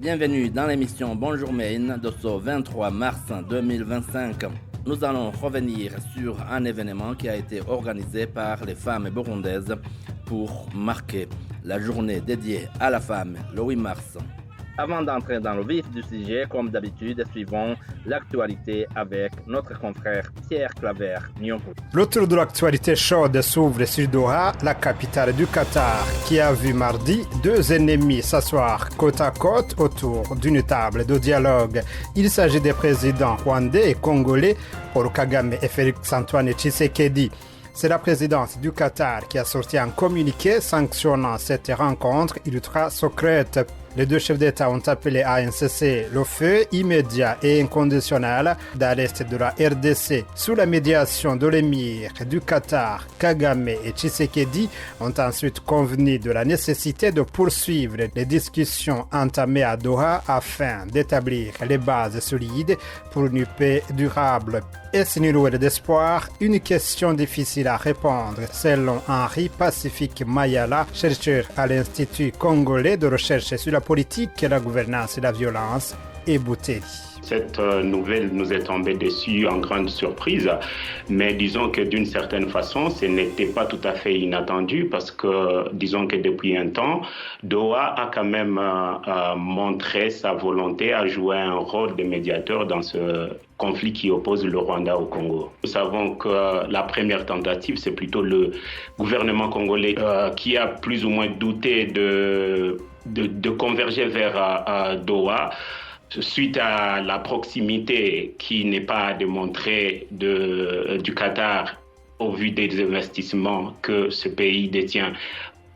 Bienvenue dans l'émission Bonjour Maine de ce 23 mars 2025. Nous allons revenir sur un événement qui a été organisé par les femmes burundaises pour marquer la journée dédiée à la femme le 8 mars. Avant d'entrer dans le vif du sujet, comme d'habitude, suivons l'actualité avec notre confrère Pierre Claver Nyongou. Le tour de l'actualité chaude s'ouvre sur Doha, la capitale du Qatar, qui a vu mardi deux ennemis s'asseoir côte à côte autour d'une table de dialogue. Il s'agit des présidents rwandais et congolais, Paul Kagame et Félix Antoine Tshisekedi. C'est la présidence du Qatar qui a sorti un communiqué sanctionnant cette rencontre ultra secrète. Les deux chefs d'État ont appelé à un cessez-le feu immédiat et inconditionnel dans l'est de la RDC. Sous la médiation de l'émir du Qatar, Kagame et Tshisekedi ont ensuite convenu de la nécessité de poursuivre les discussions entamées à Doha afin d'établir les bases solides pour une paix durable. Est-ce une lueur d'espoir? Une question difficile à répondre, selon Henri Pacifique Mayala, chercheur à l'Institut congolais de recherche sur la politique, la gouvernance et la violence, et Bouteli. Cette nouvelle nous est tombée dessus en grande surprise, mais disons que d'une certaine façon, ce n'était pas tout à fait inattendu parce que, disons que depuis un temps, Doha a quand même montré sa volonté à jouer un rôle de médiateur dans ce conflit qui oppose le Rwanda au Congo. Nous savons que la première tentative, c'est plutôt le gouvernement congolais qui a plus ou moins douté de converger vers Doha, suite à la proximité qui n'est pas à démontrer du Qatar au vu des investissements que ce pays détient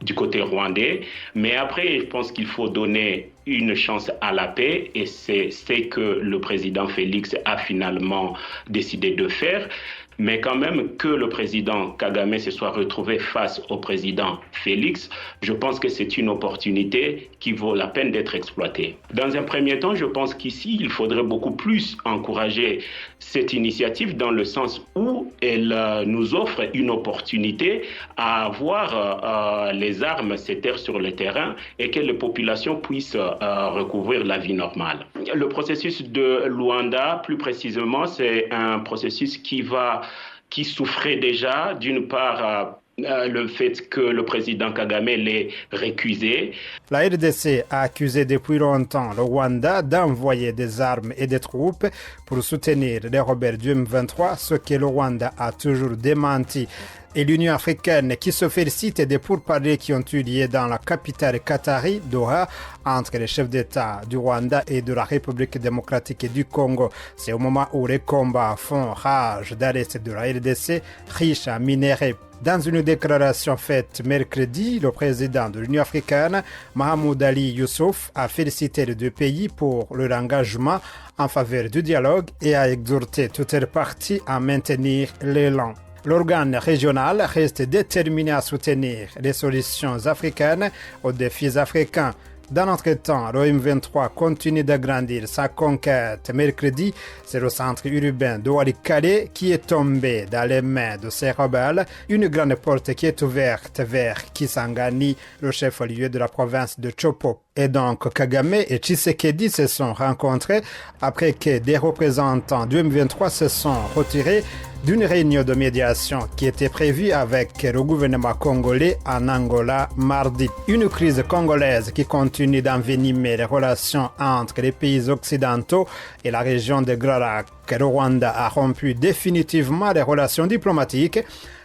du côté rwandais. Mais après, je pense qu'il faut donner une chance à la paix et c'est ce que le président Félix a finalement décidé de faire. Mais quand même que le président Kagame se soit retrouvé face au président Félix, je pense que c'est une opportunité qui vaut la peine d'être exploitée. Dans un premier temps, je pense qu'ici, il faudrait beaucoup plus encourager cette initiative dans le sens où elle nous offre une opportunité à avoir les armes se taire sur le terrain et que les populations puissent recouvrir la vie normale. Le processus de Luanda, plus précisément, c'est un processus qui souffrait déjà, d'une part, le fait que le président Kagame l'ait récusé. La RDC a accusé depuis longtemps le Rwanda d'envoyer des armes et des troupes pour soutenir les rebelles du M23, ce que le Rwanda a toujours démenti. Et l'Union africaine qui se félicite des pourparlers qui ont eu lieu dans la capitale qatari, Doha, entre les chefs d'État du Rwanda et de la République démocratique du Congo. C'est au moment où les combats font rage dans l'est de la RDC, riche en minerais. Dans une déclaration faite mercredi, le président de l'Union africaine, Mahamoud Ali Youssouf, a félicité les deux pays pour leur engagement en faveur du dialogue et a exhorté toutes les parties à maintenir l'élan. L'organe régional reste déterminé à soutenir les solutions africaines aux défis africains. Dans l'entretemps, le M23 continue d'agrandir sa conquête. Mercredi, c'est le centre urbain de Walikale qui est tombé dans les mains de ces rebelles. Une grande porte qui est ouverte vers Kisangani, le chef-lieu de la province de Chopo. Et donc, Kagame et Tshisekedi se sont rencontrés après que des représentants du M23 se sont retirés d'une réunion de médiation qui était prévue avec le gouvernement congolais en Angola mardi. Une crise congolaise qui continue d'envenimer les relations entre les pays occidentaux et la région de Grand Lac. Le Rwanda a rompu définitivement les relations diplomatiques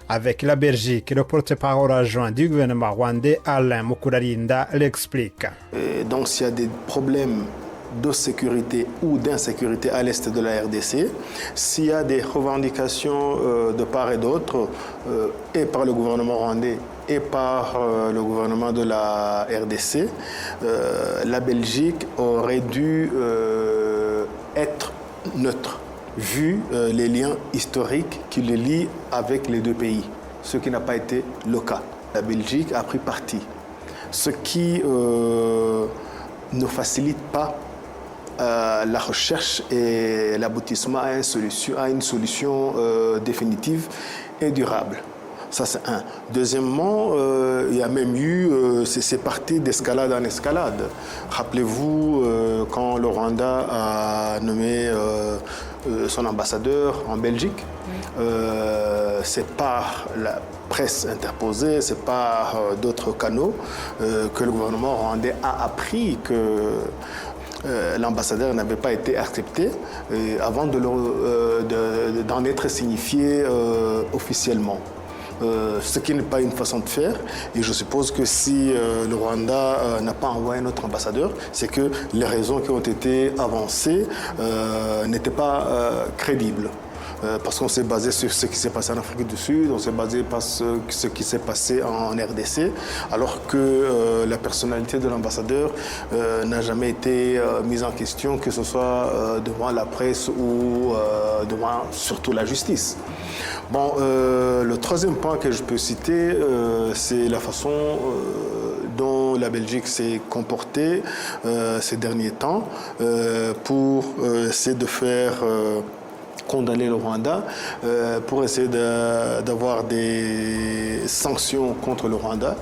avec la Belgique. Le porte-parole adjoint du gouvernement rwandais, Alain Mukurarinda, l'explique. Donc s'il y a des problèmes de sécurité ou d'insécurité à l'est de la RDC, s'il y a des revendications de part et d'autre, et par le gouvernement rwandais et par le gouvernement de la RDC, la Belgique aurait dû être neutre, vu les liens historiques qui le lient avec les deux pays, ce qui n'a pas été le cas. La Belgique a pris parti, ce qui ne facilite pas la recherche et l'aboutissement à une solution définitive et durable. Ça, c'est un. Deuxièmement, il y a même eu, c'est parti d'escalade en escalade. Rappelez-vous, quand le Rwanda a nommé son ambassadeur en Belgique, c'est par la presse interposée, c'est par d'autres canaux que le gouvernement rwandais a appris que l'ambassadeur n'avait pas été accepté avant d'en être signifié officiellement. Ce qui n'est pas une façon de faire. Et je suppose que si le Rwanda n'a pas envoyé notre ambassadeur, c'est que les raisons qui ont été avancées n'étaient pas crédibles. Parce qu'on s'est basé sur ce qui s'est passé en Afrique du Sud, on s'est basé sur ce qui s'est passé en RDC, alors que la personnalité de l'ambassadeur n'a jamais été mise en question, que ce soit devant la presse ou devant surtout la justice. Bon, le troisième point que je peux citer, c'est la façon dont la Belgique s'est comportée ces derniers temps pour essayer de faire condamner le Rwanda, pour essayer d'avoir des sanctions contre le Rwanda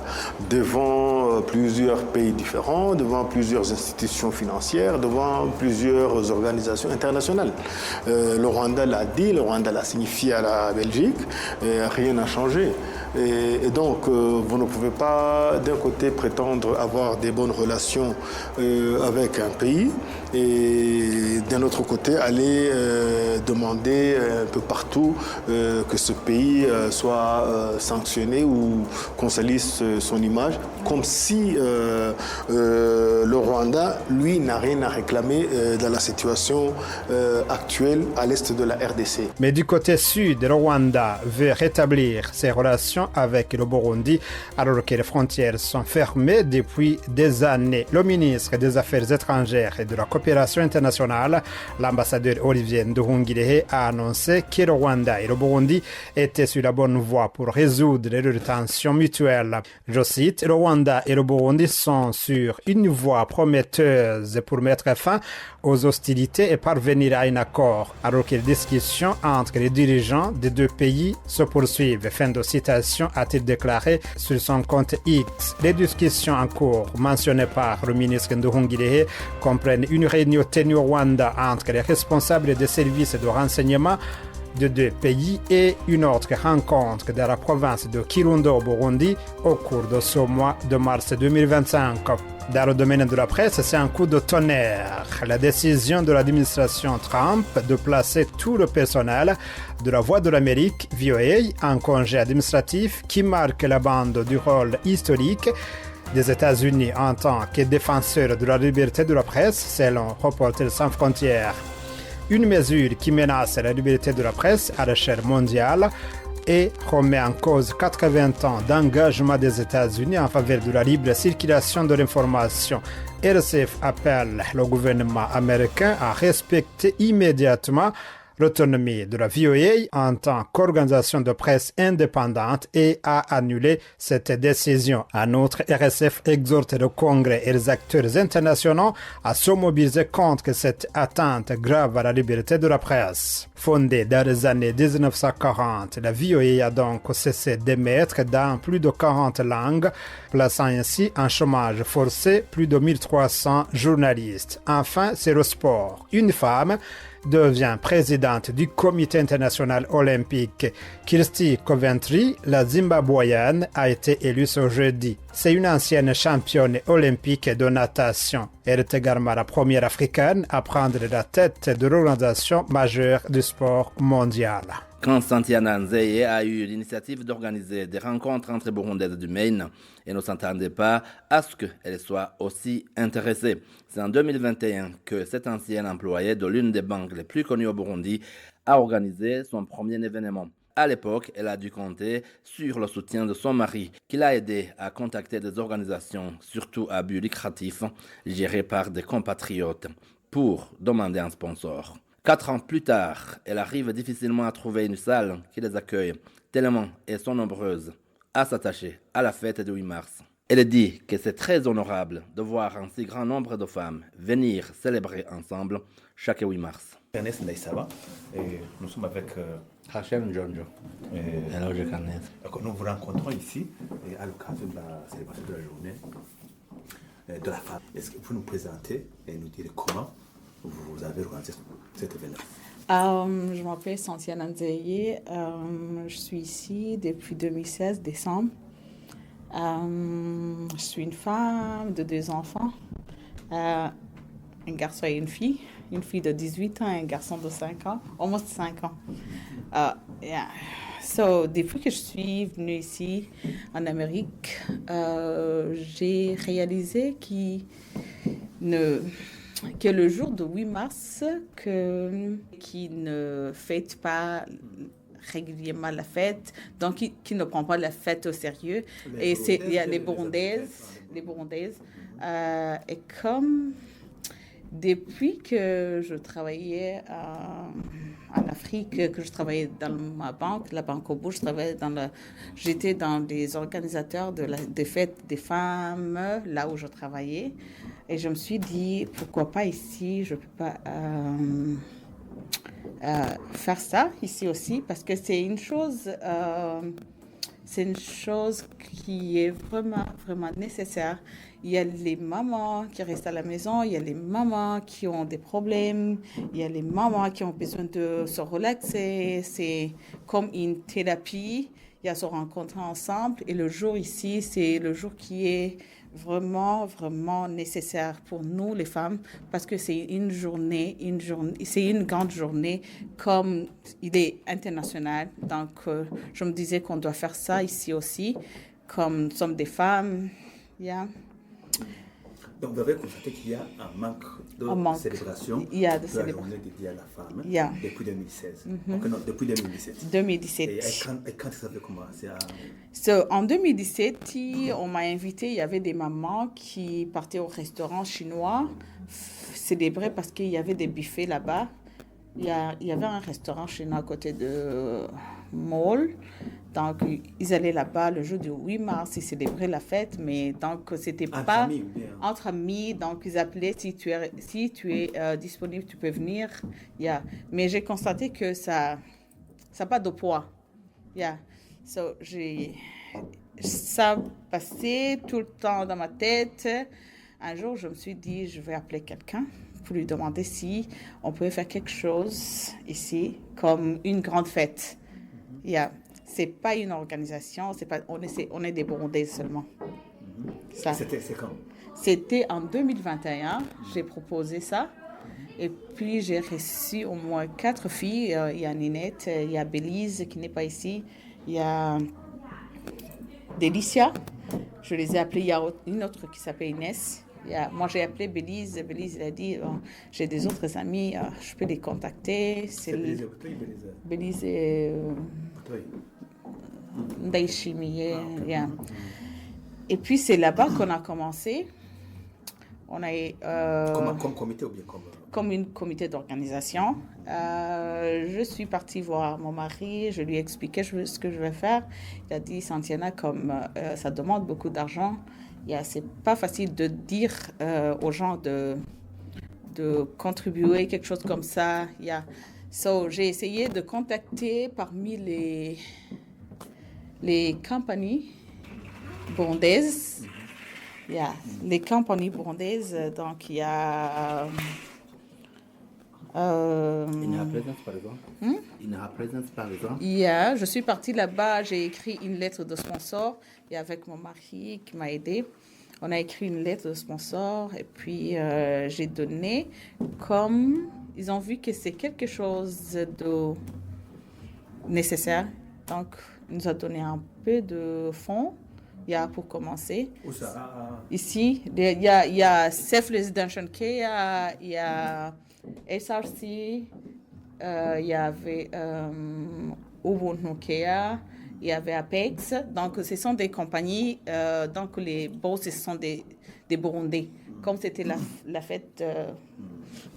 devant plusieurs pays différents, devant plusieurs institutions financières, devant plusieurs organisations internationales. Le Rwanda l'a dit, le Rwanda l'a signifié à la Belgique, et rien n'a changé. Et donc, vous ne pouvez pas, d'un côté, prétendre avoir des bonnes relations avec un pays et, d'un autre côté, aller demander un peu partout que ce pays soit sanctionné ou qu'on salisse son image, comme si le Rwanda, lui, n'a rien à réclamer dans la situation actuelle à l'est de la RDC. Mais du côté sud, le Rwanda veut rétablir ses relations avec le Burundi alors que les frontières sont fermées depuis des années. Le ministre des Affaires étrangères et de la coopération internationale, l'ambassadeur Olivier Nduhungirehe, a annoncé que le Rwanda et le Burundi étaient sur la bonne voie pour résoudre leurs tensions mutuelles. Je cite, le Rwanda et le Burundi sont sur une voie prometteuse pour mettre fin aux hostilités et parvenir à un accord, alors que les discussions entre les dirigeants des deux pays se poursuivent. Fin de citation, a-t-il déclaré sur son compte X. Les discussions en cours mentionnées par le ministre Nduhungirehe comprennent une réunion tenue au Rwanda entre les responsables des services de renseignement de deux pays et une autre rencontre dans la province de Kirundo au Burundi au cours de ce mois de mars 2025. Dans le domaine de la presse, c'est un coup de tonnerre. La décision de l'administration Trump de placer tout le personnel de la Voix de l'Amérique, VOA, en congé administratif qui marque la bande du rôle historique des États-Unis en tant que défenseur de la liberté de la presse, selon Reporters sans frontières. Une mesure qui menace la liberté de la presse à l'échelle mondiale et remet en cause 80 ans d'engagement des États-Unis en faveur de la libre circulation de l'information. RCF appelle le gouvernement américain à respecter immédiatement l'autonomie de la VOA en tant qu'organisation de presse indépendante et à annuler cette décision. En outre, RSF exhorte le Congrès et les acteurs internationaux à se mobiliser contre cette atteinte grave à la liberté de la presse. Fondée dans les années 1940, la VOA a donc cessé d'émettre dans plus de 40 langues, plaçant ainsi en chômage forcé plus de 1300 journalistes. Enfin, c'est le sport. Une femme devient présidente du Comité international olympique. Kirsty Coventry, la Zimbabwéenne, a été élue ce jeudi. C'est une ancienne championne olympique de natation. Elle est également la première africaine à prendre la tête de l'organisation majeure du sport mondial. Constantiana Nzeye a eu l'initiative d'organiser des rencontres entre Burundaises du Maine et ne s'attendait pas à ce qu'elle soit aussi intéressée. C'est en 2021 que cette ancienne employée de l'une des banques les plus connues au Burundi a organisé son premier événement. À l'époque, elle a dû compter sur le soutien de son mari, qui l'a aidé à contacter des organisations, surtout à but lucratif, gérées par des compatriotes, pour demander un sponsor. 4 ans plus tard, elle arrive difficilement à trouver une salle qui les accueille, tellement elles sont nombreuses à s'attacher à la fête du 8 mars. Elle dit que c'est très honorable de voir un si grand nombre de femmes venir célébrer ensemble chaque 8 mars. Ernest Naïsaba, et nous sommes avec Hachem Johnjo. Alors, je connais. Nous vous rencontrons ici et à l'occasion de la célébration de la journée de la femme. Est-ce que vous pouvez nous présenter et nous dire comment vous avez organisé cet événement? Je m'appelle Santiana Nzeye. Je suis ici depuis 2016, décembre. Je suis une femme de 2 enfants, un garçon et une fille de 18 ans et un garçon de 5 ans, almost 5 ans. So, depuis que je suis venue ici en Amérique, j'ai réalisé que le jour de 8 mars, qui ne fête pas régulièrement la fête, donc qui ne prend pas la fête au sérieux. Et il y a les Burundaises. Et comme depuis que je travaillais en Afrique, que je travaillais dans ma banque, la Banque Obu, j'étais dans des organisateurs des fêtes des femmes, là où je travaillais. Et je me suis dit, pourquoi pas ici, je ne peux pas faire ça ici aussi, parce que c'est une chose qui est vraiment, vraiment nécessaire. Il y a les mamans qui restent à la maison, il y a les mamans qui ont des problèmes, il y a les mamans qui ont besoin de se relaxer. C'est comme une thérapie. Il y a se rencontrer ensemble. Et le jour ici, c'est le jour qui est vraiment, vraiment nécessaire pour nous, les femmes, parce que c'est c'est une grande journée, comme il est international. Donc, je me disais qu'on doit faire ça ici aussi, comme nous sommes des femmes. Yeah. Donc, vous avez constaté qu'il y a un manque de célébration de la journée dédiée à la femme depuis 2016. Donc, non, depuis 2017. 2017. Et quand ça avait commencé à... En 2017, on m'a invité, il y avait des mamans qui partaient au restaurant chinois célébrer parce qu'il y avait des buffets là-bas. Il y avait un restaurant chinois à côté de Mall. Donc, ils allaient là-bas le jour du 8 mars, ils célébraient la fête, mais donc, c'était pas entre amis. Donc, ils appelaient, si tu es disponible, tu peux venir. Mais j'ai constaté que ça n'a pas de poids. So, ça passait tout le temps dans ma tête. Un jour, je me suis dit, je vais appeler quelqu'un pour lui demander si on pouvait faire quelque chose ici, comme une grande fête. C'est pas une organisation, on est des Burundais seulement. C'était quand? C'était en 2021, j'ai proposé ça. Et puis j'ai reçu au moins 4 filles. Il y a Ninette, il y a Bélise qui n'est pas ici, il y a Délicia. Je les ai appelées, il y a une autre qui s'appelle Inès. Moi, j'ai appelé Bélise. Bélise, il a dit, j'ai des autres amis, je peux les contacter. C'est Bélise et Ndaïchimiye. Et puis, c'est là-bas qu'on a commencé. On a comme comité ou bien comme une comité d'organisation. Je suis partie voir mon mari, je lui ai expliqué ce que je vais faire. Il a dit, Santiana, comme ça demande beaucoup d'argent, c'est pas facile de dire aux gens de contribuer, quelque chose comme ça. J'ai essayé de contacter parmi les compagnies burundaises. Les compagnies burundaises, donc il y a... Inha Presence, par exemple. Inha Presence, par exemple. Je suis partie là-bas, j'ai écrit une lettre de sponsor, et avec mon mari qui m'a aidée, on a écrit une lettre de sponsor, et puis j'ai donné, comme ils ont vu que c'est quelque chose de nécessaire, donc ils nous ont donné un peu de fonds. Pour commencer. Où ça? Ici, il y a Safe Residential Care, il y a SRC, il y avait Ubuntu Care, il y avait Apex. Donc, ce sont des compagnies, donc les boss, ce sont des Burundais. Comme c'était la fête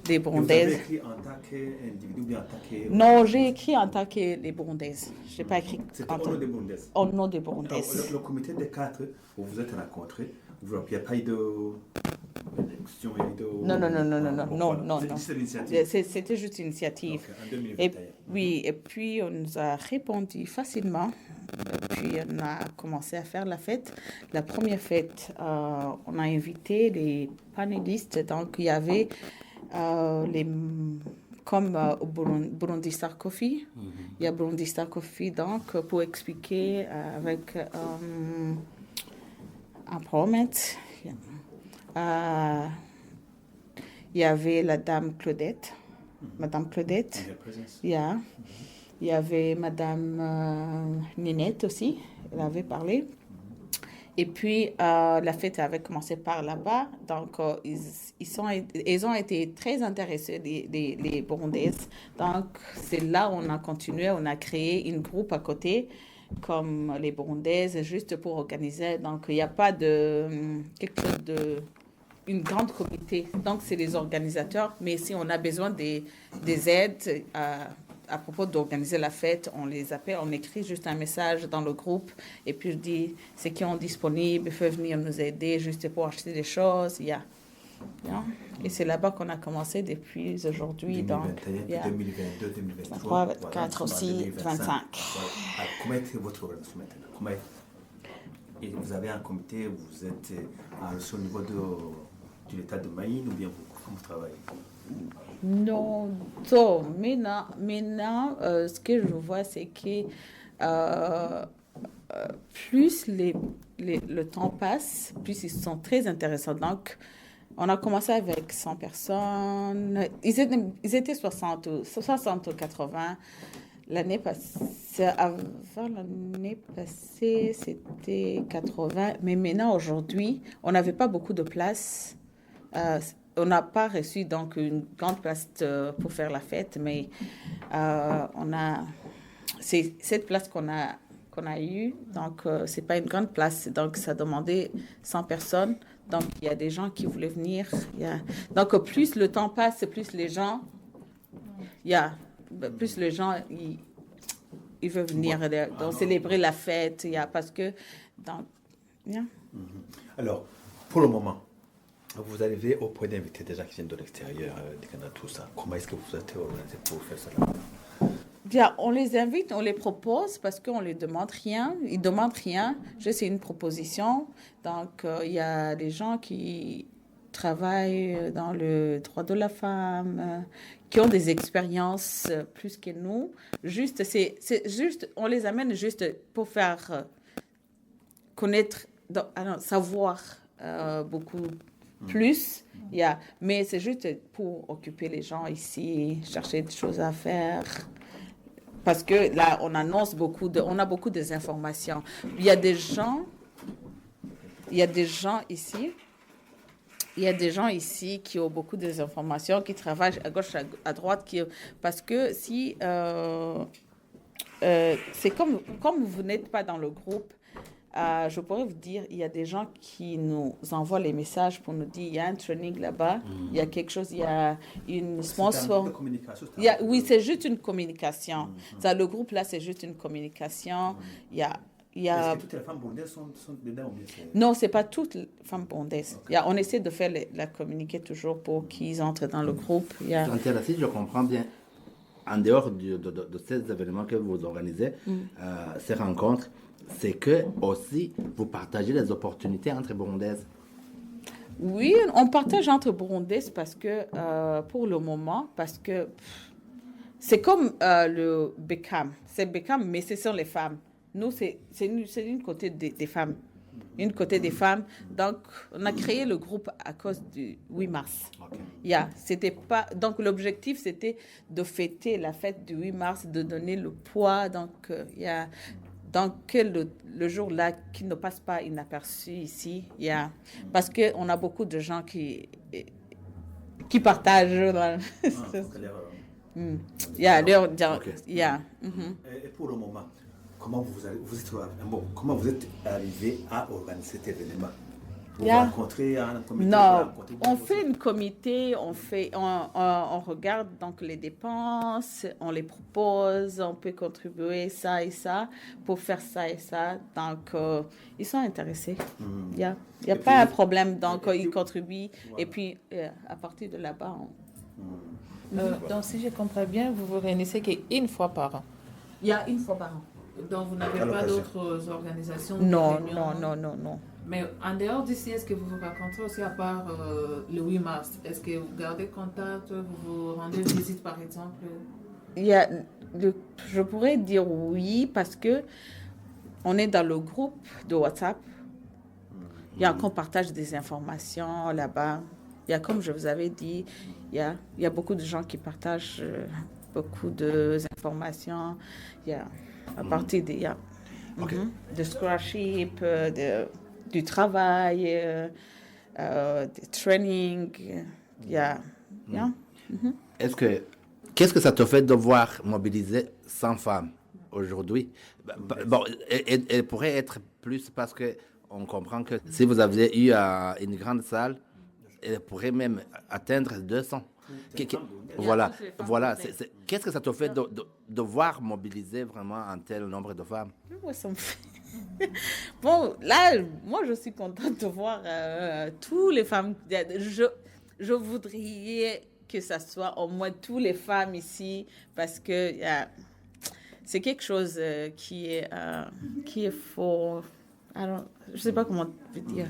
des Burundaises. Vous avez écrit en tant qu'individu ou bien en tant que... Non, j'ai écrit en tant que les Burundaises. Je n'ai pas écrit au nom des Burundaises. Au nom des Burundaises. Le comité des 4 où vous êtes rencontrés, il n'y a pas eu de... production et de... Non. C'est l'initiative. C'était juste une initiative. En 2021. Et, oui, et puis on nous a répondu facilement. Et puis on a commencé à faire la fête. La première fête, on a invité les panélistes. Donc il y avait comme au Burundi Star Coffee. Il y a Burundi Star Coffee, donc pour expliquer avec empowerment. Il y avait la dame Claudette, Madame Claudette. Yeah. Il y avait Madame Ninette aussi, elle avait parlé. Et puis, la fête avait commencé par là-bas. Donc, ils ont été très intéressés, les Burundaises. Donc, c'est là où on a continué, on a créé un groupe à côté, comme les Burundaises, juste pour organiser. Donc, il n'y a pas quelque chose de... une grande comité. Donc, c'est les organisateurs. Mais si on a besoin des aides à propos d'organiser la fête, on les appelle, on écrit juste un message dans le groupe et puis je dis, ceux qui sont disponibles, ils peuvent venir nous aider juste pour acheter des choses. Et c'est là-bas qu'on a commencé depuis aujourd'hui. 2021, 2022, 2023, 2024 aussi, 2025. Comment est votre organisation maintenant? Et vous avez un comité, vous êtes au niveau de l'état de Maïn ou bien comment vous travaillez? Non, maintenant, ce que je vois, c'est que plus le temps passe, plus ils sont très intéressants. Donc, on a commencé avec 100 personnes. Ils étaient 60 ou 80. L'année passée, avant l'année passée, c'était 80. Mais maintenant, aujourd'hui, on n'avait pas beaucoup de place. On n'a pas reçu donc une grande place pour faire la fête, mais c'est cette place qu'on a eue, donc c'est pas une grande place, donc ça demandait 100 personnes, donc il y a des gens qui voulaient venir. Donc plus le temps passe, plus les gens, plus les gens ils veulent venir donc célébrer la fête, parce que donc. Alors pour le moment. Vous arrivez au point d'inviter des gens qui viennent de l'extérieur, du Canada, tout ça. Comment est-ce que vous êtes organisé pour faire ça? Bien, on les invite, on les propose parce qu'on ne les demande rien. Ils ne demandent rien, juste une proposition. Donc, il y a des gens qui travaillent dans le droit de la femme, qui ont des expériences plus que nous. Juste, c'est juste, on les amène juste pour faire connaître, savoir beaucoup plus, mais c'est juste pour occuper les gens ici, chercher des choses à faire. Parce que là, on annonce on a beaucoup d'informations. Il y a des gens ici qui ont beaucoup d'informations, qui travaillent à gauche, à droite, parce que si c'est comme vous n'êtes pas dans le groupe. Je pourrais vous dire, il y a des gens qui nous envoient les messages pour nous dire, il y a un training là-bas, il y a quelque chose, il y a une sponsor. Oui, c'est juste une communication. Le groupe là, c'est juste une communication. Est-ce que toutes les femmes burundaises sont dedans ou bien Non, c'est pas toutes les femmes burundaises. On essaie de faire la communiquer toujours pour qu'ils entrent dans le groupe. Si je comprends bien, en dehors de ces événements que vous organisez, ces rencontres, c'est que aussi vous partagez les opportunités entre Burundaises. Oui, on partage entre Burundaises parce que pour le moment, parce que c'est comme le BECAM. C'est BECAM, mais c'est sur les femmes. Nous, c'est une côté des femmes. Une côté des femmes. Donc, on a créé le groupe à cause du 8 mars. Okay. C'était pas... Donc, l'objectif, c'était de fêter la fête du 8 mars, de donner le poids. Donc, donc le jour-là, qui ne passe pas inaperçu ici, parce qu'on a beaucoup de gens qui partagent. Et pour le moment, comment vous êtes arrivé à organiser cet événement? Vous vous rencontrez en comité? Non, on fait un comité, on regarde donc les dépenses, on les propose, on peut contribuer ça et ça pour faire ça et ça. Donc, ils sont intéressés. Il n'y a pas un problème. Donc, ils contribuent. Et puis, à partir de là-bas, donc, si je comprends bien, vous vous réunissez qu'une fois par an. il y a une fois par an. Donc, vous n'avez pas d'autres organisations? Non. Mais en dehors d'ici, est-ce que vous vous rencontrez aussi à part le 8 mars? Est-ce que vous gardez contact? Vous vous rendez visite, par exemple? Je pourrais dire oui, parce que on est dans le groupe de WhatsApp. Il y a qu'on partage des informations là-bas. Il y a, comme je vous avais dit, il y a beaucoup de gens qui partagent beaucoup d'informations. Il y a à partir de scholarship, du travail, des trainings. Qu'est-ce que ça te fait de voir mobiliser 100 femmes aujourd'hui? Bon, elle pourrait être plus parce que on comprend que si vous aviez eu une grande salle, elle pourrait même atteindre 200. Voilà. Qu'est-ce que ça te fait de voir mobiliser vraiment un tel nombre de femmes? Ça me fait... Bon, là, moi, je suis contente de voir toutes les femmes. Je voudrais que ça soit au moins toutes les femmes ici, parce que c'est quelque chose qui est faux. Alors, je ne sais pas comment dire.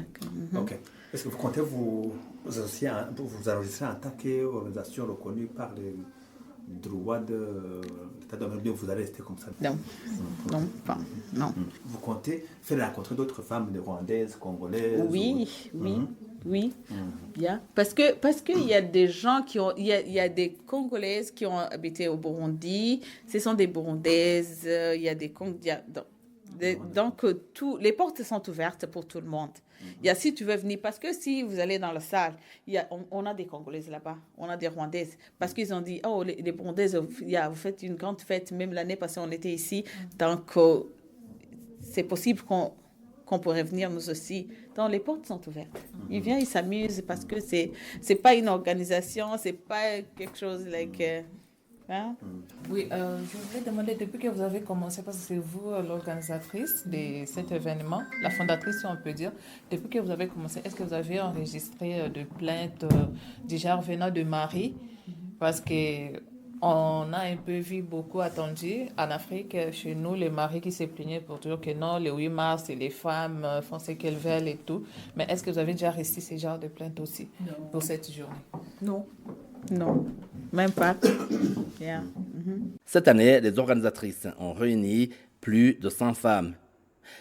OK. Est-ce que vous comptez vous enregistrer en tant qu'organisation reconnue par les droits de l'État d'Amérique? Vous allez rester comme ça? Non. Vous comptez faire la rencontre d'autres femmes, des Rwandaises, Congolaises? Oui. Bien. Parce qu'il y a des gens il y a des Congolaises qui ont habité au Burundi. Ce sont des Burundaises. Il y a des Congolaises. Donc, les portes sont ouvertes pour tout le monde. Il y a, si tu veux venir, parce que si vous allez dans la salle, on a des Congolaises là-bas, on a des Rwandaises, parce qu'ils ont dit, oh, les Burundaises, vous faites une grande fête, même l'année passée, on était ici, donc c'est possible qu'on pourrait venir nous aussi. Donc, les portes sont ouvertes. Ils viennent, ils s'amusent, parce que c'est pas une organisation, c'est pas quelque chose like... Oui, je voulais demander, depuis que vous avez commencé, parce que c'est vous l'organisatrice de cet événement, la fondatrice, si on peut dire, depuis que vous avez commencé, est-ce que vous avez enregistré de plaintes déjà venant de maris? Parce que on a un peu vu beaucoup attendu en Afrique, chez nous, les maris qui se plaignaient pour dire que non, le 8 mars, les femmes font ce qu'elles veulent et tout. Mais est-ce que vous avez déjà reçu ce genre de plaintes aussi pour cette journée? Non, même pas. Cette année, les organisatrices ont réuni plus de 100 femmes.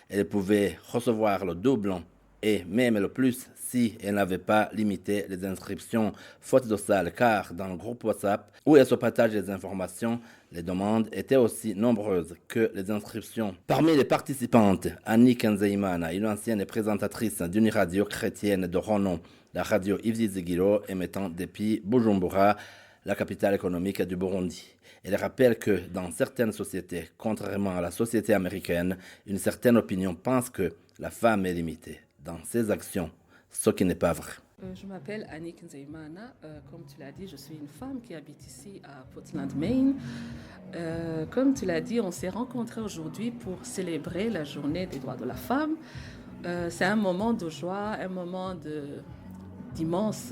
Elles pouvaient recevoir le double et même le plus si elles n'avaient pas limité les inscriptions faute de salle, car dans le groupe WhatsApp où elles se partagent les informations, les demandes étaient aussi nombreuses que les inscriptions. Parmi les participantes, Annick Nzeimana, une ancienne présentatrice d'une radio chrétienne de renom, la radio Ivzizigiro, émettant depuis Bujumbura, la capitale économique du Burundi. Elle rappelle que dans certaines sociétés, contrairement à la société américaine, une certaine opinion pense que la femme est limitée dans ses actions, ce qui n'est pas vrai. Je m'appelle Annick Nzeimana. Comme tu l'as dit, je suis une femme qui habite ici à Portland, Maine. Comme tu l'as dit, on s'est rencontrés aujourd'hui pour célébrer la journée des droits de la femme. C'est un moment de joie, un moment d'immense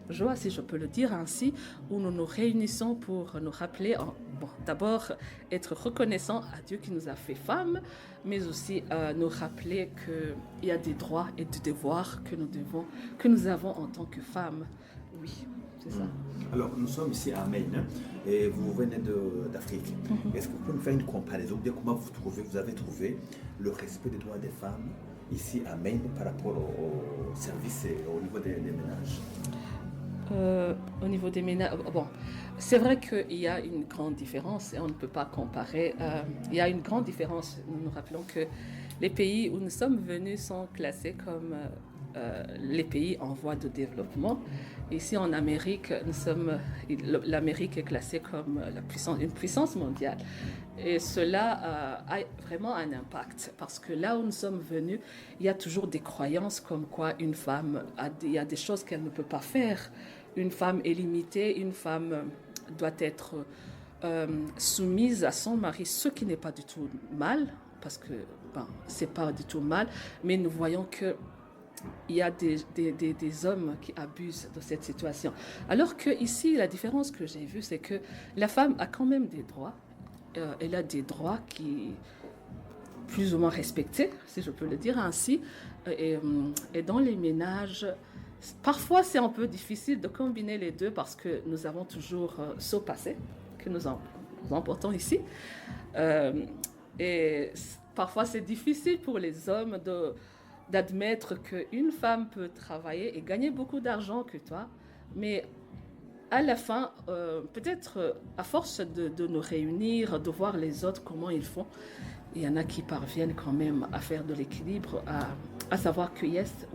joie, si je peux le dire ainsi, où nous nous réunissons pour nous rappeler, d'abord être reconnaissant à Dieu qui nous a fait femmes, mais aussi nous rappeler qu'il y a des droits et des devoirs que nous avons en tant que femmes. Oui, c'est ça. Alors, nous sommes ici à Maine et vous venez d'Afrique. Est-ce que vous pouvez nous faire une comparaison, dire comment vous avez trouvé le respect des droits des femmes ici à Maine par rapport au service et au niveau des ménages? Au niveau des ménages, bon, c'est vrai qu'il y a une grande différence et on ne peut pas comparer. Il y a une grande différence. Nous nous rappelons que les pays où nous sommes venus sont classés comme les pays en voie de développement. Ici en Amérique, l'Amérique est classée comme une puissance mondiale. Et cela a vraiment un impact parce que là où nous sommes venus, il y a toujours des croyances comme quoi une femme, il y a des choses qu'elle ne peut pas faire. Une femme est limitée, une femme doit être soumise à son mari, ce qui n'est pas du tout mal, parce que c'est pas du tout mal, mais nous voyons que il y a des hommes qui abusent de cette situation. Alors que ici, la différence que j'ai vue, c'est que la femme a quand même des droits. Elle a des droits qui plus ou moins respectés, si je peux le dire ainsi. Et dans les ménages, parfois c'est un peu difficile de combiner les deux parce que nous avons toujours ce passé que nous emportons ici. Et parfois c'est difficile pour les hommes d'admettre qu'une femme peut travailler et gagner beaucoup d'argent que toi, mais à la fin, peut-être à force de nous réunir, de voir les autres, comment ils font, il y en a qui parviennent quand même à faire de l'équilibre, à savoir que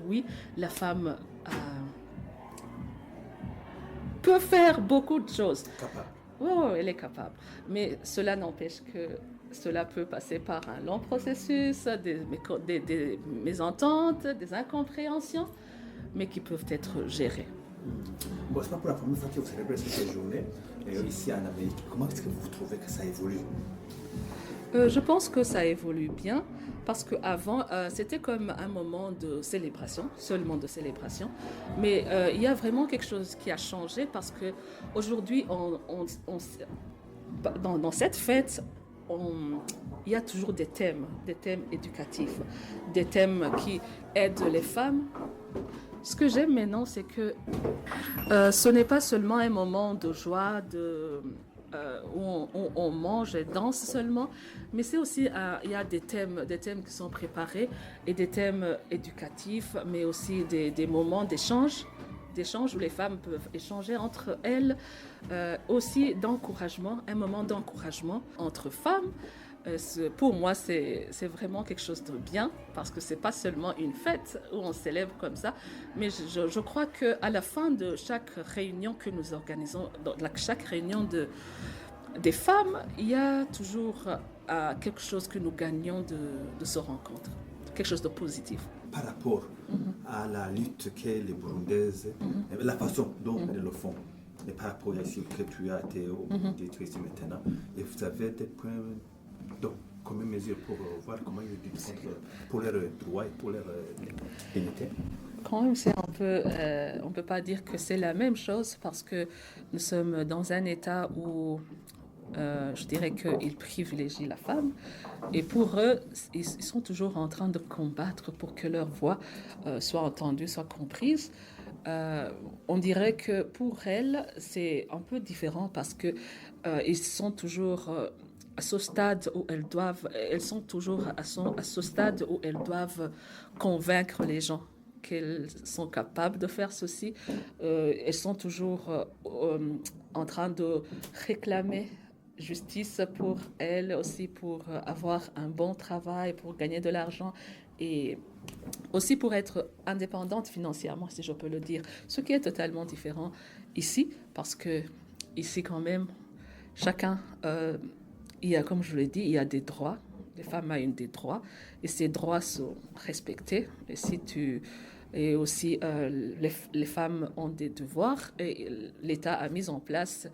oui, la femme peut faire beaucoup de choses. Capable. Oui, elle est capable. Mais cela n'empêche que cela peut passer par un long processus, des mésententes, des incompréhensions, mais qui peuvent être gérées. Bon, c'est pas pour la première fois que vous célébrez cette journée ici en Amérique. Comment est-ce que vous trouvez que ça évolue? Je pense que ça évolue bien parce qu'avant, c'était comme un moment de célébration, seulement de célébration. Mais il y a vraiment quelque chose qui a changé parce qu'aujourd'hui, dans cette fête, il y a toujours des thèmes éducatifs, des thèmes qui aident les femmes. Ce que j'aime maintenant, c'est que ce n'est pas seulement un moment de joie, où on mange et danse seulement, mais c'est aussi, il y a des thèmes qui sont préparés et des thèmes éducatifs, mais aussi des moments d'échange où les femmes peuvent échanger entre elles, aussi d'encouragement, un moment d'encouragement entre femmes. Pour moi, c'est vraiment quelque chose de bien parce que c'est pas seulement une fête où on célèbre comme ça, mais je crois qu'à la fin de chaque réunion que nous organisons, chaque réunion des femmes, il y a toujours quelque chose que nous gagnons de ce rencontre, quelque chose de positif. Par rapport à la lutte que les Burundaises, la façon dont elles le font, et par rapport à ce que tu as été tu es ici maintenant, et vous avez des points. Donc, comment mesure pour voir comment ils luttent pour leurs droits et pour leur dignité? Quand même, on peut pas dire que c'est la même chose parce que nous sommes dans un État où je dirais qu'ils privilégient la femme et pour eux, ils sont toujours en train de combattre pour que leur voix soit entendue, soit comprise. On dirait que pour elles, c'est un peu différent parce que ils sont toujours à ce stade où elles sont toujours à ce stade où elles doivent convaincre les gens qu'elles sont capables de faire ceci. Elles sont toujours en train de réclamer justice pour elles aussi, pour avoir un bon travail, pour gagner de l'argent et aussi pour être indépendante financièrement, si je peux le dire. Ce qui est totalement différent ici, parce que ici quand même, chacun... il y a, comme je l'ai dit, il y a des droits. Les femmes ont des droits et ces droits sont respectés. Et aussi, les femmes ont des devoirs et l'État a mis en place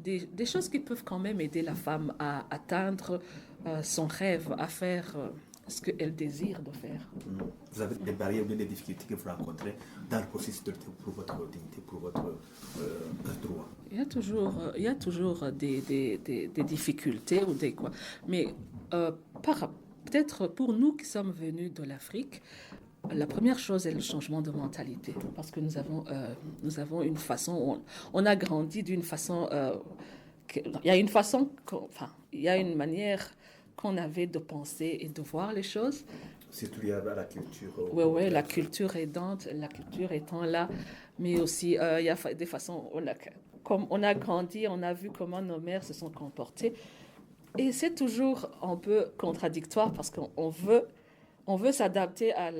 des choses qui peuvent quand même aider la femme à atteindre son rêve, à faire ce qu'elle désire de faire. Vous avez des barrières ou des difficultés que vous rencontrez dans le processus de lutte pour votre dignité, pour votre droit? Il y a toujours des difficultés ou des quoi. Mais peut-être pour nous qui sommes venus de l'Afrique, la première chose est le changement de mentalité. Parce que nous avons une façon, on a grandi d'une façon, il y a une manière qu'on avait de penser et de voir les choses. Surtout il y a la culture. Oui, la culture aidante, la culture étant là, mais aussi il y a des façons, comme on a grandi, on a vu comment nos mères se sont comportées. Et c'est toujours un peu contradictoire parce qu'on veut s'adapter à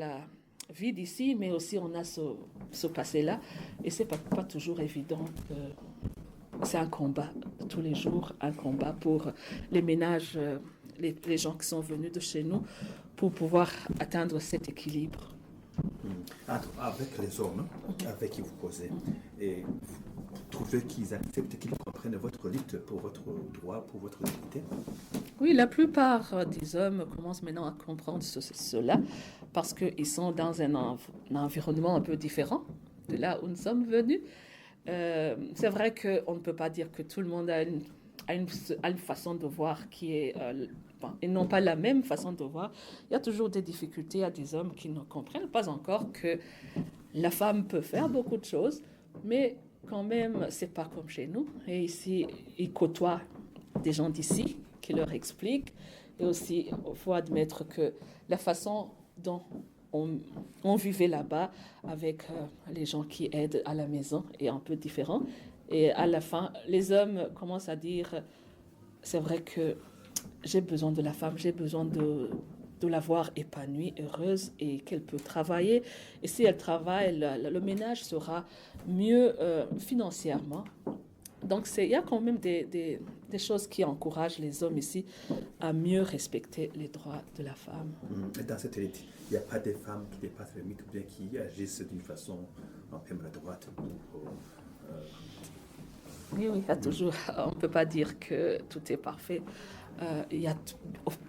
vie d'ici, mais aussi on a ce passé-là. Et c'est pas toujours évident. C'est un combat tous les jours, un combat pour les ménages, les gens qui sont venus de chez nous, pour pouvoir atteindre cet équilibre. Avec les hommes avec qui vous causez, et vous trouvez qu'ils acceptent, qu'ils comprennent votre lutte pour votre droit, pour votre dignité? Oui, la plupart des hommes commencent maintenant à comprendre cela parce qu'ils sont dans un environnement un peu différent de là où nous sommes venus. C'est vrai qu'on ne peut pas dire que tout le monde a une façon de voir qui est... ils n'ont pas la même façon de voir. Il y a toujours des difficultés à des hommes qui ne comprennent pas encore que la femme peut faire beaucoup de choses, mais quand même, c'est pas comme chez nous. Et ici, ils côtoient des gens d'ici qui leur expliquent. Et aussi, il faut admettre que la façon dont on vivait là-bas avec les gens qui aident à la maison est un peu différent. Et à la fin, les hommes commencent à dire, c'est vrai que j'ai besoin de la femme, j'ai besoin de la voir épanouie, heureuse et qu'elle peut travailler. Et si elle travaille, le ménage sera mieux financièrement. Donc, il y a quand même des choses qui encouragent les hommes ici à mieux respecter les droits de la femme. Dans cette élite, il n'y a pas des femmes qui dépassent le mythe ou bien qui agissent d'une façon un peu maladroite. Oui, il y a toujours. On ne peut pas dire que tout est parfait.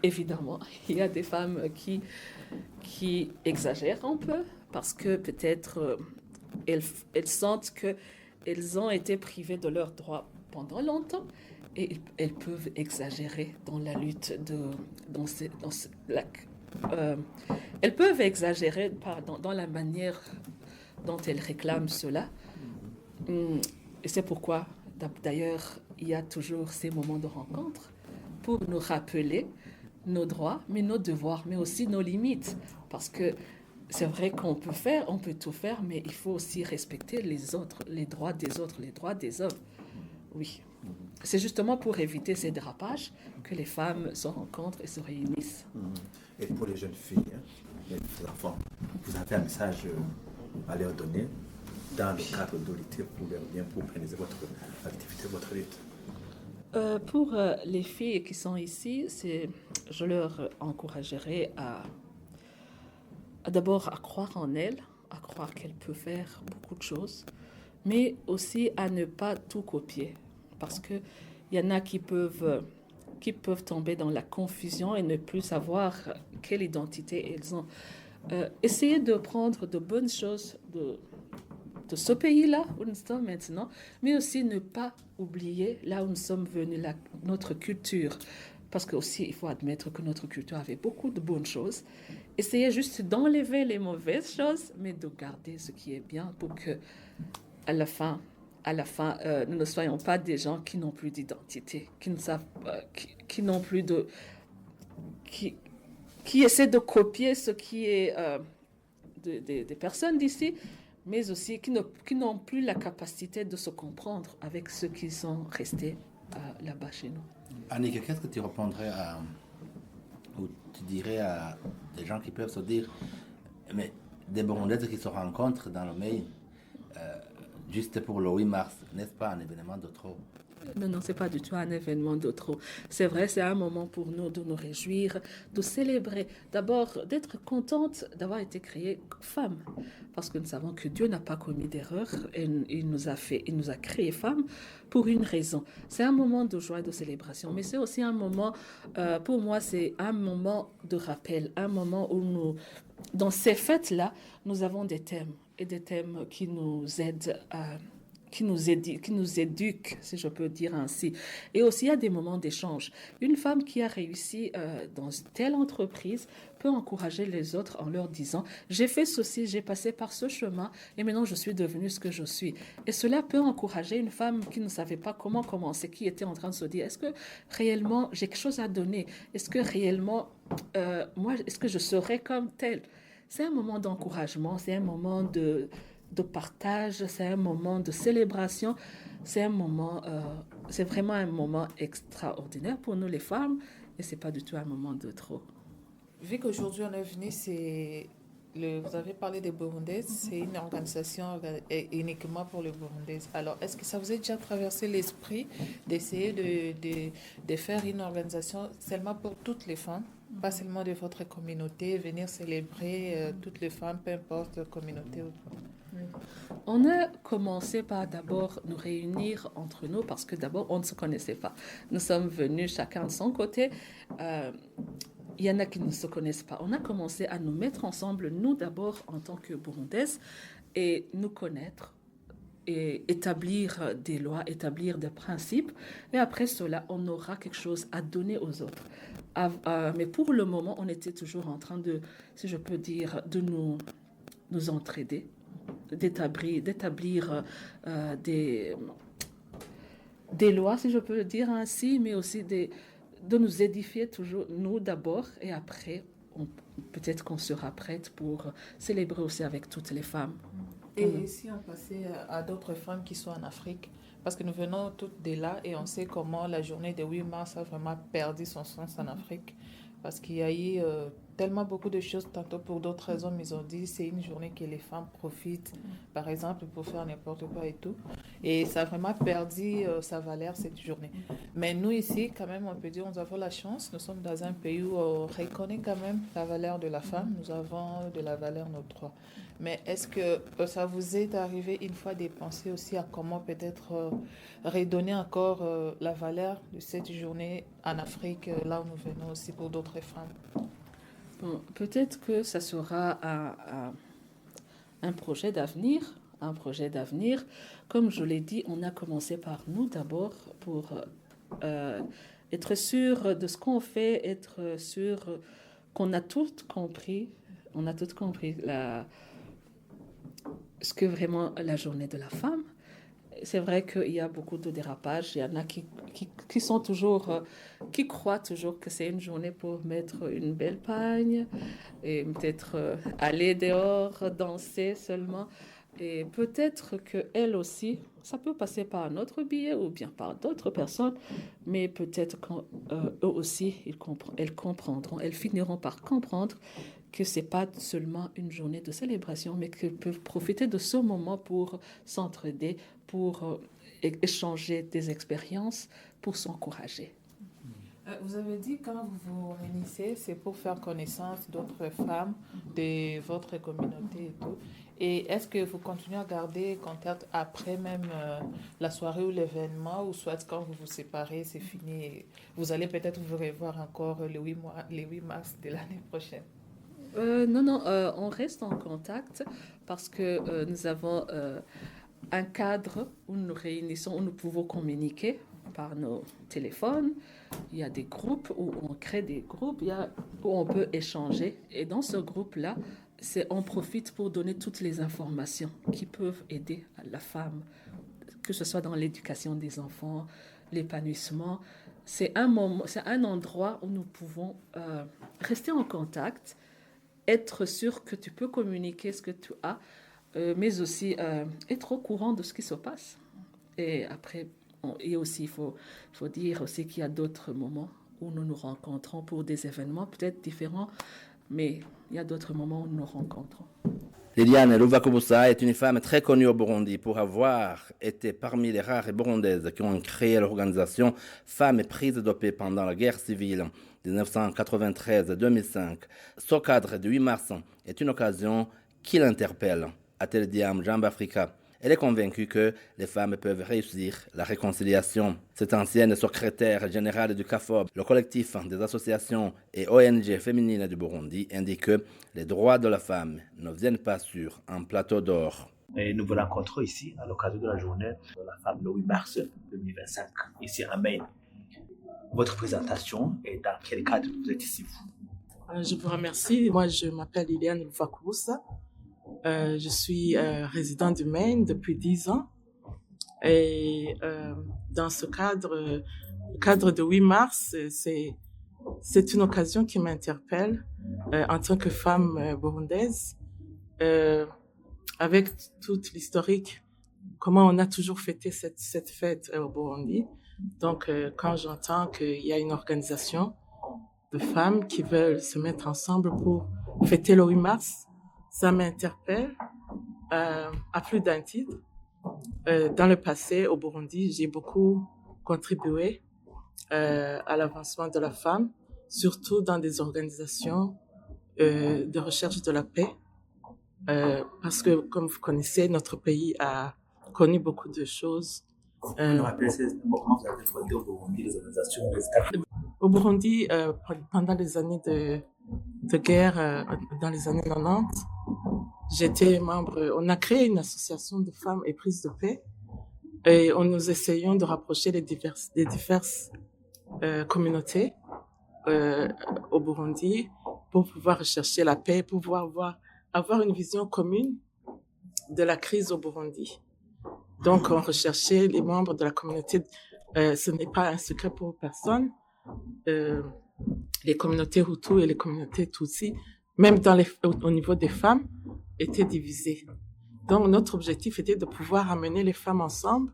Évidemment, il y a des femmes qui exagèrent un peu parce que peut-être elles sentent qu'elles ont été privées de leurs droits pendant longtemps et elles peuvent exagérer dans la lutte elles peuvent exagérer dans la manière dont elles réclament cela. Et c'est pourquoi, d'ailleurs, il y a toujours ces moments de rencontre pour nous rappeler nos droits, mais nos devoirs, mais aussi nos limites. Parce que c'est vrai qu'on peut tout faire, mais il faut aussi respecter les autres, les droits des autres, les droits des hommes. Oui. C'est justement pour éviter ces dérapages que les femmes se rencontrent et se réunissent. Et pour les jeunes filles, les enfants, vous avez un message à leur donner dans le cadre de lutte pour leur bien, pour organiser votre activité, votre lutte? Pour les filles qui sont ici, je leur encouragerai à d'abord à croire en elles, à croire qu'elles peuvent faire beaucoup de choses, mais aussi à ne pas tout copier. Parce qu'il y en a qui peuvent tomber dans la confusion et ne plus savoir quelle identité elles ont. Essayez de prendre de bonnes choses de ce pays-là où nous sommes maintenant, mais aussi ne pas oublier là où nous sommes venus, notre culture. Parce que aussi, il faut admettre que notre culture avait beaucoup de bonnes choses. Essayez juste d'enlever les mauvaises choses, mais de garder ce qui est bien pour que, à la fin, nous ne soyons pas des gens qui n'ont plus d'identité, qui ne savent pas, qui n'ont plus de... qui essaient de copier ce qui est des personnes d'ici, mais aussi qui n'ont plus la capacité de se comprendre avec ceux qui sont restés là-bas chez nous. Annick, qu'est-ce que tu répondrais ou tu dirais à des gens qui peuvent se dire, mais des Burundaises qui se rencontrent dans le Maine, juste pour le 8 mars, n'est-ce pas un événement de trop? Non, c'est pas du tout un événement de trop. C'est vrai, c'est un moment pour nous de nous réjouir, de célébrer. D'abord, d'être contente d'avoir été créée femme. Parce que nous savons que Dieu n'a pas commis d'erreur et il nous a créé femme pour une raison. C'est un moment de joie et de célébration. Mais c'est aussi un moment, pour moi, c'est un moment de rappel. Un moment où dans ces fêtes-là, nous avons des thèmes. Et des thèmes qui nous aident qui nous éduquent, si je peux dire ainsi. Et aussi, il y a des moments d'échange. Une femme qui a réussi dans telle entreprise peut encourager les autres en leur disant « J'ai fait ceci, j'ai passé par ce chemin et maintenant je suis devenue ce que je suis. » Et cela peut encourager une femme qui ne savait pas comment commencer, qui était en train de se dire « Est-ce que réellement j'ai quelque chose à donner? Est-ce que réellement, est-ce que je serai comme telle ?» C'est un moment d'encouragement, c'est un moment de partage, c'est un moment de célébration, c'est vraiment un moment extraordinaire pour nous les femmes et c'est pas du tout un moment de trop. Vu qu'aujourd'hui on est venu, c'est vous avez parlé des Burundaises, c'est une organisation uniquement pour les Burundaises. Alors, est-ce que ça vous a déjà traversé l'esprit d'essayer de faire une organisation seulement pour toutes les femmes, pas seulement de votre communauté, venir célébrer toutes les femmes, peu importe la communauté ou pas? On a commencé par d'abord nous réunir entre nous parce que d'abord on ne se connaissait pas. Nous sommes venus chacun de son côté. Il y en a qui ne se connaissent pas. On a commencé à nous mettre ensemble, nous d'abord en tant que Burundaises, et nous connaître et établir des lois, établir des principes. Et après cela, on aura quelque chose à donner aux autres. Mais pour le moment, on était toujours en train de, si je peux dire, de nous entraider, d'établir des lois, si je peux le dire ainsi, mais aussi de nous édifier toujours, nous d'abord, et après, peut-être qu'on sera prête pour célébrer aussi avec toutes les femmes. Et si on passait à d'autres femmes qui sont en Afrique, parce que nous venons toutes de là et on sait comment la journée de 8 mars a vraiment perdu son sens en Afrique, parce qu'il y a eu tellement beaucoup de choses, tantôt pour d'autres raisons, mais ils ont dit c'est une journée que les femmes profitent, par exemple, pour faire n'importe quoi et tout. Et ça a vraiment perdu sa valeur, cette journée. Mais nous, ici, quand même, on peut dire, nous avons la chance. Nous sommes dans un pays où on reconnaît quand même la valeur de la femme. Nous avons de la valeur, nos droits. Mais est-ce que ça vous est arrivé une fois de penser aussi à comment peut-être redonner encore la valeur de cette journée en Afrique, là où nous venons aussi pour d'autres femmes? Bon, peut-être que ça sera un projet d'avenir. Comme je l'ai dit, on a commencé par nous d'abord pour être sûr de ce qu'on fait, être sûr qu'on a tout compris. On a tout compris ce que vraiment la journée de la femme. C'est vrai qu'il y a beaucoup de dérapages. Il y en a qui sont toujours, qui croient toujours que c'est une journée pour mettre une belle pagne et peut-être aller dehors, danser seulement. Et peut-être qu'elles aussi, ça peut passer par un autre biais ou bien par d'autres personnes, mais peut-être qu'eux aussi, elles comprendront, elles finiront par comprendre que ce n'est pas seulement une journée de célébration, mais qu'elles peuvent profiter de ce moment pour s'entraider, pour échanger des expériences, pour s'encourager. Vous avez dit quand vous vous réunissez, c'est pour faire connaissance d'autres femmes de votre communauté et tout. Et est-ce que vous continuez à garder contact après même la soirée ou l'événement, ou soit quand vous vous séparez, c'est fini, vous allez peut-être vous revoir encore le 8 mars de l'année prochaine? Non, on reste en contact parce que nous avons un cadre où nous nous réunissons, où nous pouvons communiquer par nos téléphones. Il y a des groupes où on crée des groupes, où on peut échanger. Et dans ce groupe-là, on profite pour donner toutes les informations qui peuvent aider la femme, que ce soit dans l'éducation des enfants, l'épanouissement. C'est un endroit où nous pouvons rester en contact, être sûr que tu peux communiquer ce que tu as, mais aussi être au courant de ce qui se passe. Et après, et aussi, il faut dire aussi qu'il y a d'autres moments où nous nous rencontrons pour des événements peut-être différents, mais il y a d'autres moments où nous nous rencontrons. Liliane Luvakubusa est une femme très connue au Burundi pour avoir été parmi les rares Burundaises qui ont créé l'organisation Femmes prises de paix pendant la guerre civile 1993-2005. Ce cadre du 8 mars est une occasion qui l'interpelle, a-t-elle dit à Jambo Africa. Elle est convaincue que les femmes peuvent réussir la réconciliation. Cette ancienne secrétaire générale du CAFOB, le collectif des associations et ONG féminines du Burundi, indique que les droits de la femme ne viennent pas sur un plateau d'or. Et nous vous rencontrons ici à l'occasion de la journée de la femme le 8 mars 2025, ici à Maine. Votre présentation et dans quel cadre vous êtes ici, vous? Je vous remercie. Moi, je m'appelle Liliane Luvakubusa. Je suis résidente du Maine depuis 10 ans. Et dans ce cadre, le cadre de 8 mars, c'est une occasion qui m'interpelle en tant que femme burundaise, avec toute l'historique, comment on a toujours fêté cette fête au Burundi. Donc, quand j'entends qu'il y a une organisation de femmes qui veulent se mettre ensemble pour fêter le 8 mars, ça m'interpelle à plus d'un titre. Dans le passé, au Burundi, j'ai beaucoup contribué à l'avancement de la femme, surtout dans des organisations de recherche de la paix. Parce que, comme vous connaissez, notre pays a connu beaucoup de choses. Comment vous avez fondé au Burundi les organisations de staff? Au Burundi, pendant les années de guerre, dans les années 90, j'étais membre, on a créé une association de femmes éprises de paix et nous essayons de rapprocher les diverses communautés au Burundi pour pouvoir rechercher la paix, pour pouvoir avoir une vision commune de la crise au Burundi. Donc, on recherchait les membres de la communauté. Ce n'est pas un secret pour personne. Les communautés Hutu et les communautés Tutsi, même au niveau des femmes, étaient divisées. Donc, notre objectif était de pouvoir amener les femmes ensemble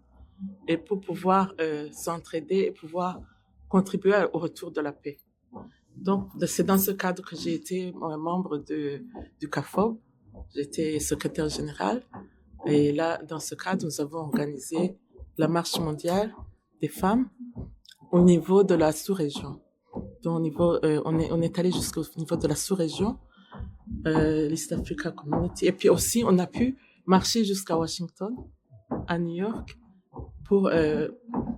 et pour pouvoir s'entraider et pouvoir contribuer au retour de la paix. Donc, c'est dans ce cadre que j'ai été membre du CAFOB. J'étais secrétaire générale. Et là, dans ce cadre, nous avons organisé la marche mondiale des femmes au niveau de la sous-région. Donc, on est allé jusqu'au niveau de la sous-région, l'East Africa Community. Et puis aussi, on a pu marcher jusqu'à Washington, à New York, pour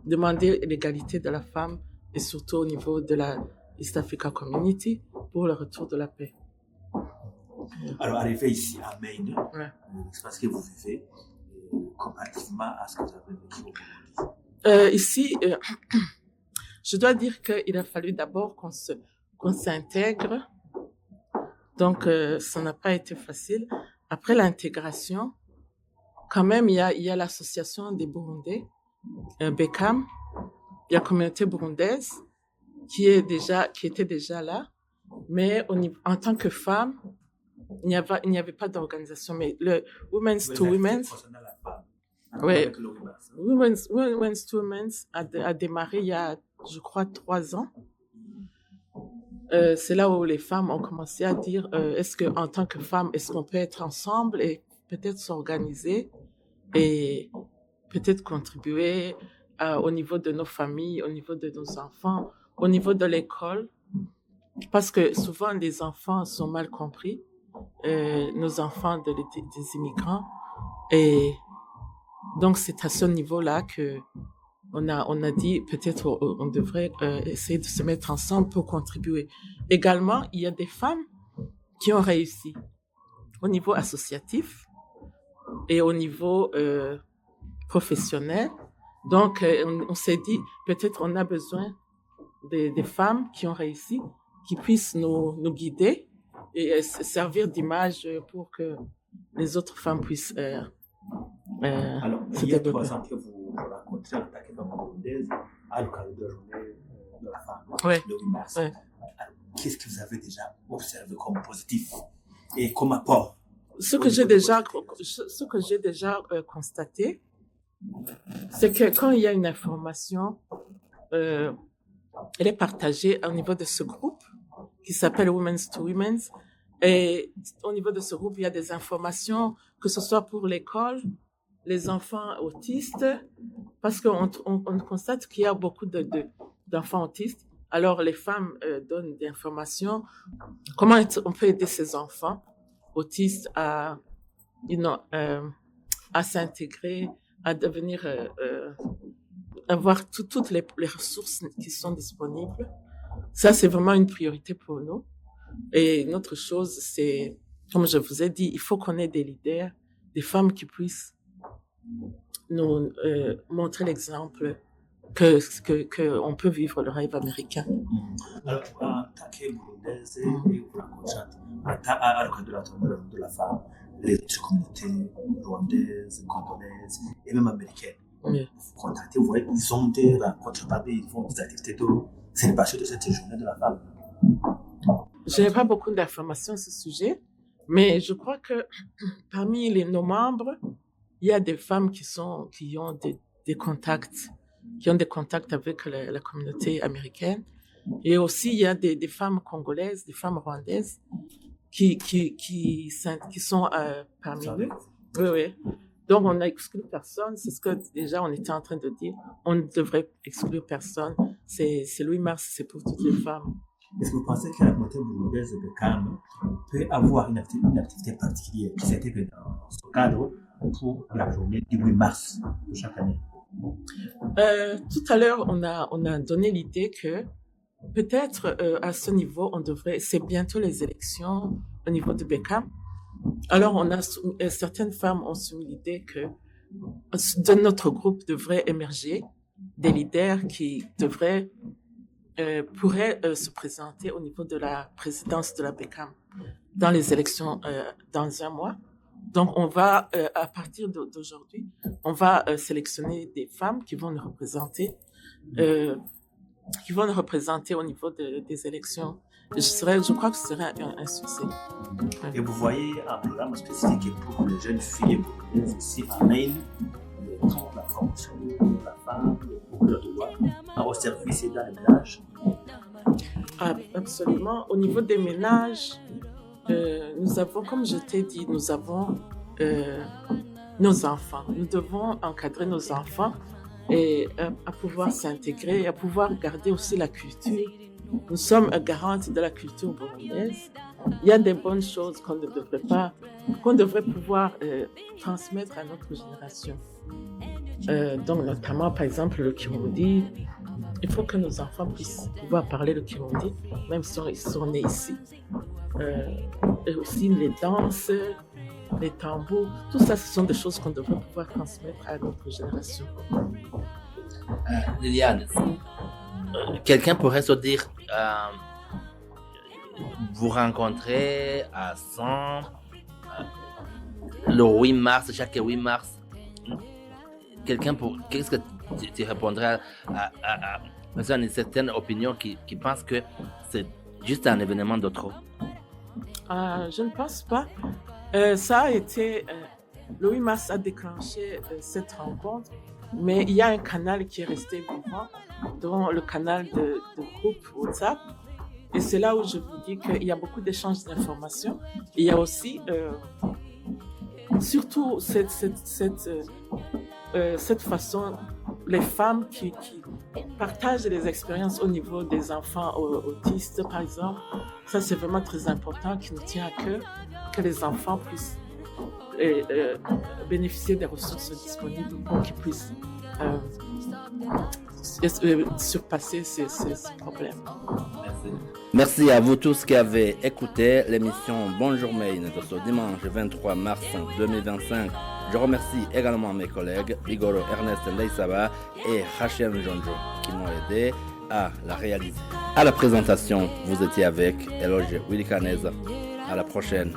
demander l'égalité de la femme et surtout au niveau de la East Africa Community pour le retour de la paix. Alors, arrivé ici à Maine, l'expérience que vous vivez, comparativement à ce que vous avez vécu au Burundi. Ici, je dois dire qu'il a fallu d'abord qu'on s'intègre. Donc, ça n'a pas été facile. Après l'intégration, quand même, il y a l'association des Burundais, BECAM, il y a la communauté burundaise qui était déjà là. Mais en tant que femme, il n'y avait pas d'organisation. Mais le Women's to Women's, Women's to Women's a démarré il y a, je crois, 3 ans. C'est là où les femmes ont commencé à dire est-ce que, en tant que femme, est-ce qu'on peut être ensemble et peut-être s'organiser et peut-être contribuer au niveau de nos familles, au niveau de nos enfants, au niveau de l'école, parce que souvent les enfants sont mal compris, nos enfants des immigrants, et donc c'est à ce niveau-là que on a dit peut-être on devrait essayer de se mettre ensemble pour contribuer. Également, il y a des femmes qui ont réussi au niveau associatif et au niveau professionnel. Donc, on s'est dit peut-être on a besoin des femmes qui ont réussi, qui puissent nous guider et servir d'image pour que les autres femmes puissent Alors, il y a 3 ans que vous rencontrez en tant que femme burundaise à l'occasion de la journée de la femme, le 8 mars. Alors, qu'est-ce que vous avez déjà observé comme positif et comme apport? Ce que j'ai déjà constaté, c'est que quand il y a une information, elle est partagée au niveau de ce groupe qui s'appelle Women's to Women's. Et au niveau de ce groupe, il y a des informations, que ce soit pour l'école, les enfants autistes, parce qu'on constate qu'il y a beaucoup d'enfants autistes. Alors, les femmes donnent des informations. Comment on peut aider ces enfants autistes à s'intégrer, à devenir, avoir toutes les ressources qui sont disponibles. Ça, c'est vraiment une priorité pour nous. Et une autre chose, c'est, comme je vous ai dit, il faut qu'on ait des leaders, des femmes qui puissent nous montrer l'exemple qu'on peut vivre le rêve américain. Alors, en tant que burundaise, et vous rencontrez à l'occasion de la femme, les communautés rwandaises, congolaises et même américaines. Oui. Vous contactez, vous voyez, ils ont des rencontres parmi, ils font des activités de célébration de cette journée de la femme. Je n'ai pas beaucoup d'informations à ce sujet, mais je crois que parmi nos membres, il y a des femmes qui ont des contacts, avec la communauté américaine. Et aussi, il y a des femmes congolaises, des femmes rwandaises qui sont parmi nous. Oui. Donc, on n'a exclu personne. C'est ce que déjà on était en train de dire. On ne devrait exclure personne. C'est le 8 mars, c'est pour toutes les femmes. Est-ce que vous pensez que la communauté burundaise de Bekam peut avoir une activité particulière qui s'intègre dans ce cadre pour la journée du 8 mars de chaque année? Tout à l'heure, on a donné l'idée que peut-être à ce niveau, c'est bientôt les élections au niveau de Bekam. Alors, certaines femmes ont soumis l'idée que de notre groupe devrait émerger des leaders qui pourraient se présenter au niveau de la présidence de la Bekam dans les élections dans un mois. Donc, on va, à partir d'aujourd'hui, on va sélectionner des femmes qui vont nous représenter au niveau des élections. Je crois que ce serait un succès. Et vous voyez un programme spécifique pour les jeunes filles burundaises ici à Maine, la promotion de la femme, le droit, au service et dans les ménages? Absolument. Au niveau des ménages, nous avons, comme je t'ai dit, nous avons nos enfants. Nous devons encadrer nos enfants et à pouvoir s'intégrer et à pouvoir garder aussi la culture. Nous sommes garantes de la culture burundaise. Il y a des bonnes choses qu'on devrait pouvoir transmettre à notre génération. Donc, notamment, par exemple, le Kirundi. Il faut que nos enfants puissent pouvoir parler le Kirundi, même si ils sont nés ici. Et aussi les danses, les tambours, tout ça, ce sont des choses qu'on devrait pouvoir transmettre à notre génération. Liliane, quelqu'un pourrait se dire, vous rencontrez à 100 le 8 mars, chaque 8 mars, qu'est-ce que tu répondrais à une certaine opinion qui pense que c'est juste un événement de trop? Je ne pense pas. Ça a été... le 8 mars a déclenché cette rencontre, mais il y a un canal qui est resté vivant, dont le canal de groupe WhatsApp. Et c'est là où je vous dis qu'il y a beaucoup d'échanges d'informations. Il y a aussi, surtout cette façon, les femmes qui partagent des expériences au niveau des enfants autistes, par exemple. Ça, c'est vraiment très important, qui nous tient à cœur, que les enfants puissent bénéficier des ressources disponibles pour qu'ils puissent surpasser ces problèmes. Merci à vous tous qui avez écouté l'émission Bonjour Maine de ce dimanche 23 mars 2025. Je remercie également mes collègues Igoro Ernest Ndeisaba et Hachem Jonjo qui m'ont aidé à la réaliser. À la présentation, vous étiez avec Eloge Willy Caneza. À la prochaine.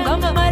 Tengamara,